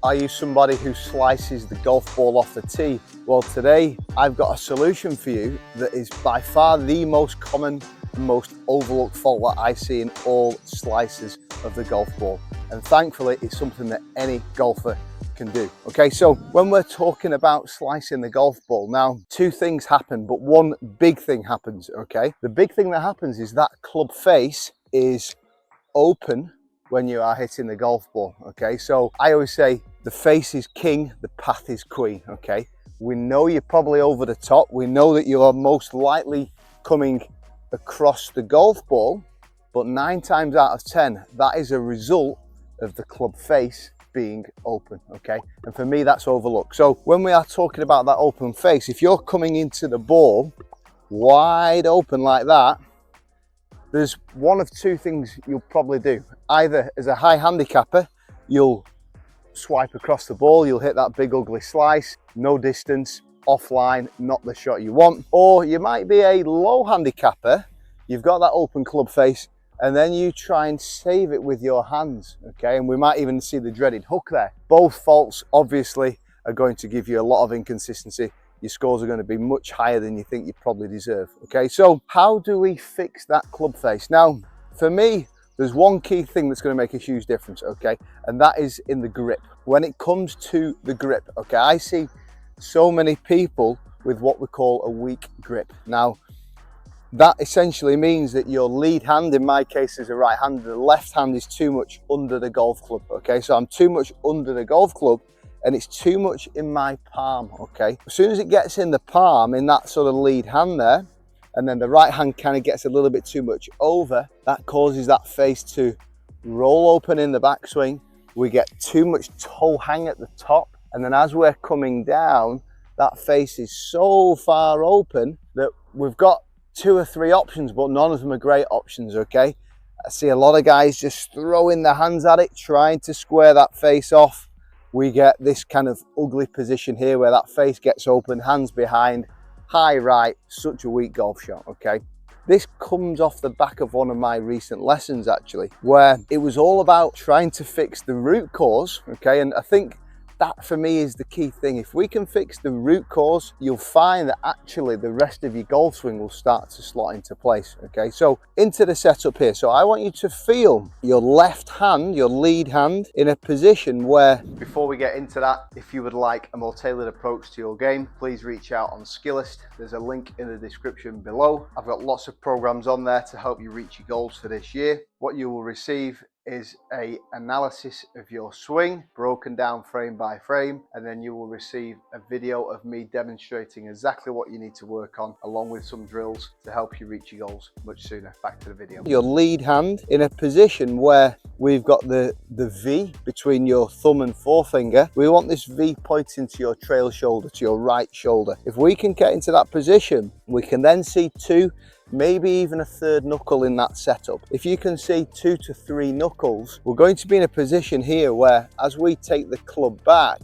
Are you somebody who slices the golf ball off the tee? Well, today I've got a solution for you that is by far the most common and most overlooked fault that I see in all slices of the golf ball. And thankfully, it's something that any golfer can do. Okay, so when we're talking about slicing the golf ball, now two things happen, but one big thing happens, okay? The big thing that happens is that club face is open when you are hitting the golf ball. Okay, so I always say the face is king, the path is queen. Okay, we know you're probably over the top, we know that you are most likely coming across the golf ball, but 9 times out of 10 that is a result of the club face being open. Okay, and for me that's overlooked. So when we are talking about that open face, if you're coming into the ball wide open like that, there's one of two things you'll probably do. Either as a high handicapper, you'll swipe across the ball, you'll hit that big ugly slice, no distance, offline, not the shot you want. Or you might be a low handicapper, you've got that open club face, and then you try and save it with your hands, okay? And we might even see the dreaded hook there. Both faults obviously are going to give you a lot of inconsistency. Your scores are going to be much higher than you think you probably deserve. Okay, so how do we fix that club face? Now, for me, there's one key thing that's going to make a huge difference, okay, and that is in the grip. When it comes to the grip, okay, I see so many people with what we call a weak grip. Now, that essentially means that your lead hand, in my case, is a right hand, the left hand is too much under the golf club, okay, so I'm too much under the golf club and it's too much in my palm, okay? As soon as it gets in the palm, in that sort of lead hand there, and then the right hand kind of gets a little bit too much over, that causes that face to roll open in the backswing. We get too much toe hang at the top, and then as we're coming down, that face is so far open that we've got 2 or 3 options, but none of them are great options, okay? I see a lot of guys just throwing their hands at it, trying to square that face off. We get this kind of ugly position here where that face gets open, hands behind, high right, such a weak golf shot, okay? This comes off the back of one of my recent lessons actually, where it was all about trying to fix the root cause, okay? And I think that for me is the key thing. If we can fix the root cause, you'll find that actually the rest of your golf swing will start to slot into place, okay? So into the setup here. So I want you to feel your left hand, your lead hand, in a position where, before we get into that, if you would like a more tailored approach to your game, please reach out on Skillist. There's a link in the description below. I've got lots of programs on there to help you reach your goals for this year. What you will receive is a analysis of your swing broken down frame by frame, and then you will receive a video of me demonstrating exactly what you need to work on, along with some drills to help you reach your goals much sooner. Back to the video. Your lead hand in a position where we've got the V between your thumb and forefinger. We want this V pointing to your trail shoulder, to your right shoulder. If we can get into that position, we can then see 2, maybe even a 3rd knuckle in that setup. If you can see 2 to 3 knuckles, we're going to be in a position here where, as we take the club back,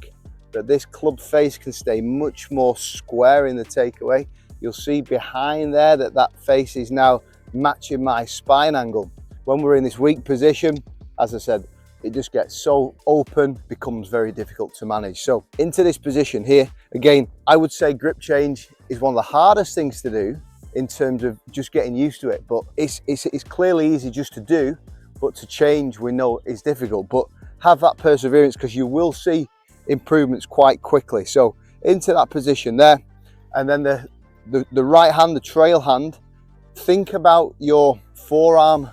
that this club face can stay much more square in the takeaway. You'll see behind there that that face is now matching my spine angle. When we're in this weak position, as I said, it just gets so open, becomes very difficult to manage. So into this position here, again, I would say grip change is one of the hardest things to do in terms of just getting used to it, but it's clearly easy just to do, but to change we know is difficult. But have that perseverance, because you will see improvements quite quickly. So into that position there, and then the right hand, the trail hand, think about your forearm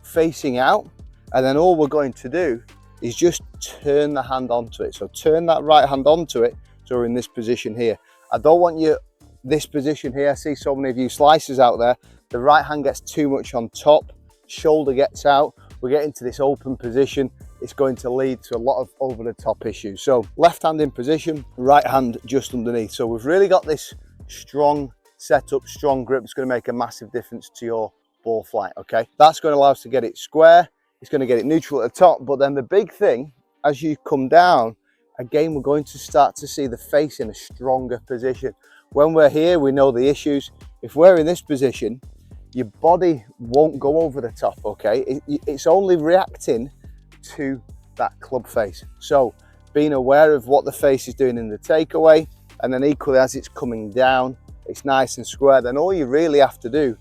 facing out, and then all we're going to do is just turn the hand onto it. So turn that right hand onto it, so we're in this position here. I don't want you this position here. I see so many of you slicers out there, the right hand gets too much on top, shoulder gets out, we get into this open position, it's going to lead to a lot of over the top issues. So left hand in position, right hand just underneath. So we've really got this strong setup, strong grip. It's going to make a massive difference to your ball flight, okay? That's going to allow us to get it square, it's going to get it neutral at the top, but then the big thing, as you come down, again, we're going to start to see the face in a stronger position. When we're here, we know the issues. If we're in this position, your body won't go over the top, okay? It's only reacting to that club face. So being aware of what the face is doing in the takeaway, and then equally as it's coming down, it's nice and square. Then all you really have to do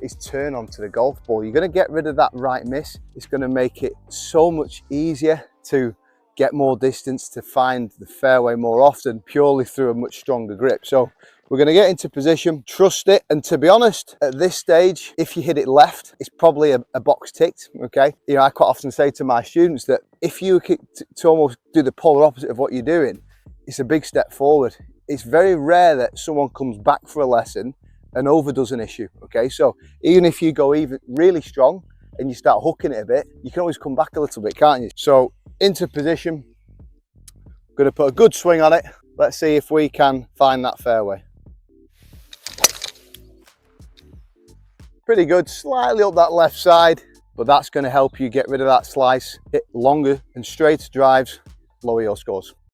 is turn onto the golf ball. You're going to get rid of that right miss. It's going to make it so much easier to get more distance, to find the fairway more often, purely through a much stronger grip. So we're going to get into position, trust it, and to be honest, at this stage, if you hit it left, it's probably a box ticked, okay? You know, I quite often say to my students that if you to almost do the polar opposite of what you're doing, it's a big step forward. It's very rare that someone comes back for a lesson and overdoes an issue, okay? So even if you go even really strong and you start hooking it a bit, you can always come back a little bit, can't you? So into position, I'm gonna put a good swing on it. Let's see if we can find that fairway. Pretty good, slightly up that left side, but that's gonna help you get rid of that slice, hit longer and straighter drives, lower your scores.